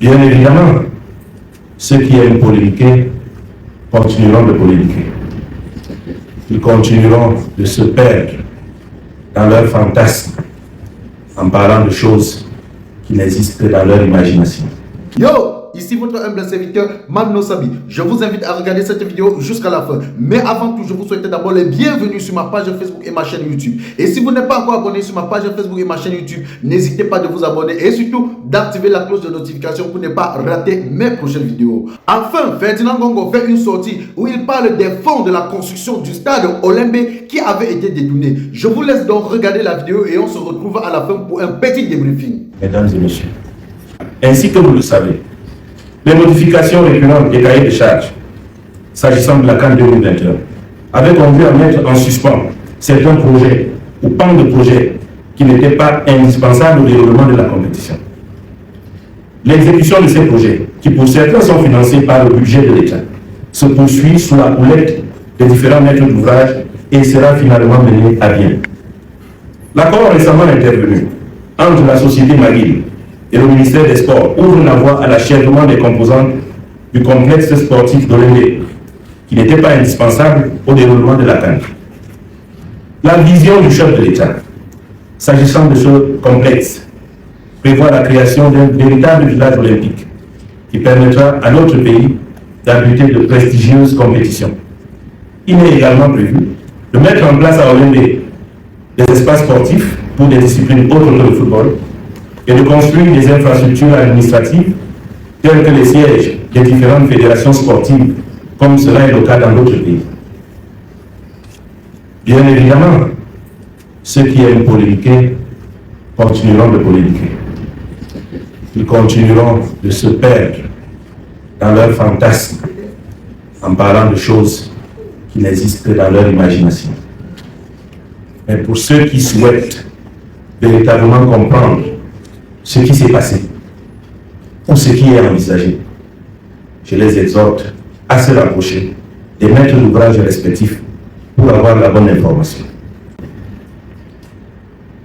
Bien évidemment, ceux qui aiment polémiquer continueront de polémiquer. Ils continueront de se perdre dans leurs fantasmes en parlant de choses qui n'existent que dans leur imagination. Yo, ici votre humble serviteur Mano Sabi. Je vous invite à regarder cette vidéo jusqu'à la fin. Mais avant tout, je vous souhaite d'abord les bienvenus sur ma page Facebook et ma chaîne YouTube. Et si vous n'êtes pas encore abonné sur ma page Facebook et ma chaîne YouTube, n'hésitez pas de vous abonner et surtout d'activer la cloche de notification pour ne pas rater mes prochaines vidéos. Enfin, Ferdinand Gongo fait une sortie où il parle des fonds de la construction du stade Olembe qui avait été détourné. Je vous laisse donc regarder la vidéo et on se retrouve à la fin pour un petit débriefing. Mesdames et messieurs, ainsi que vous le savez, les modifications récurrentes des cahiers de charges s'agissant de la CAN 2021 avaient conduit à mettre en suspens certains projets ou pans de projets qui n'étaient pas indispensables au déroulement de la compétition. L'exécution de ces projets, qui pour certains sont financés par le budget de l'État, se poursuit sous la houlette des différents maîtres d'ouvrage et sera finalement menée à bien. L'accord récemment intervenu entre la société Maguil et le ministère des Sports ouvre la voie à l'achèvement des composantes du complexe sportif d'Olembe, qui n'était pas indispensable au déroulement de la CAN. La vision du chef de l'État, s'agissant de ce complexe, prévoit la création d'un véritable village olympique qui permettra à notre pays d'abriter de prestigieuses compétitions. Il est également prévu de mettre en place à Olembe des espaces sportifs pour des disciplines autres que le football et de construire des infrastructures administratives telles que les sièges des différentes fédérations sportives, comme cela est le cas dans d'autres pays. Bien évidemment, ceux qui aiment polémiquer continueront de polémiquer. Ils continueront de se perdre dans leurs fantasmes en parlant de choses qui n'existent que dans leur imagination. Mais pour ceux qui souhaitent véritablement comprendre ce qui s'est passé ou ce qui est envisagé, je les exhorte à se rapprocher des maîtres d'ouvrage respectifs pour avoir la bonne information.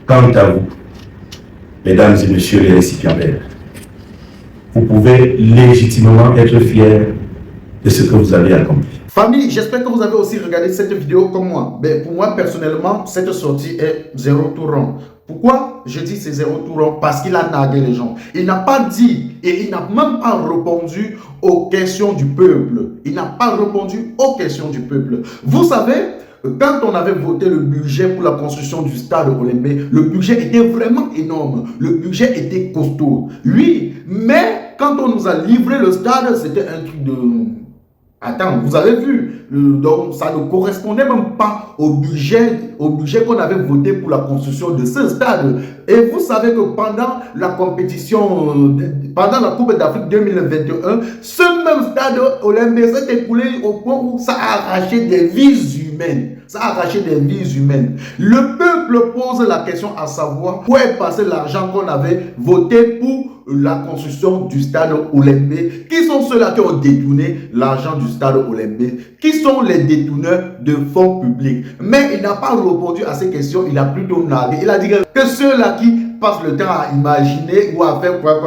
Quant à vous, mesdames et messieurs les récipiendaires, vous pouvez légitimement être fiers de ce que vous avez accompli. Famille, j'espère que vous avez aussi regardé cette vidéo comme moi. Mais pour moi, personnellement, cette sortie est zéro tout rond. Pourquoi je dis c'est zéro tout rond? Parce qu'il a nargué les gens. Il n'a pas dit et il n'a même pas répondu aux questions du peuple. Il n'a pas répondu aux questions du peuple. Vous savez, quand on avait voté le budget pour la construction du stade Olembe, le budget était vraiment énorme. Le budget était costaud. Oui, mais quand on nous a livré le stade, c'était un truc de... Attends, vous avez vu, donc ça ne correspondait même pas au budget qu'on avait voté pour la construction de ce stade. Et vous savez que pendant la compétition, pendant la Coupe d'Afrique 2021, ce même stade Olembe s'est écoulé au point où ça a arraché des vies humaines. Ça a arraché des vies humaines. Le peuple pose la question à savoir où est passé l'argent qu'on avait voté pour la construction du stade Olembe. Qui sont ceux-là qui ont détourné l'argent du stade Olembe? Qui sont les détourneurs de fonds publics? Mais il n'a pas répondu à ces questions. Il a plutôt nargué. Il a dit que ceux-là qui passent le temps à imaginer ou à faire quoi.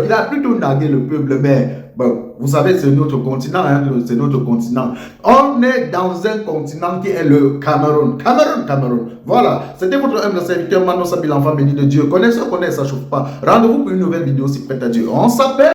Il a plutôt nargué le peuple. Mais bon, vous savez, c'est notre continent. Hein, c'est notre continent. On est dans un continent qui est le Cameroun. Cameroun. Voilà. C'était votre humble serviteur Mano Sabi, l'enfant béni de Dieu. Connaissez, ça chauffe pas. Rendez-vous pour une nouvelle vidéo si prête à Dieu. On s'appelle.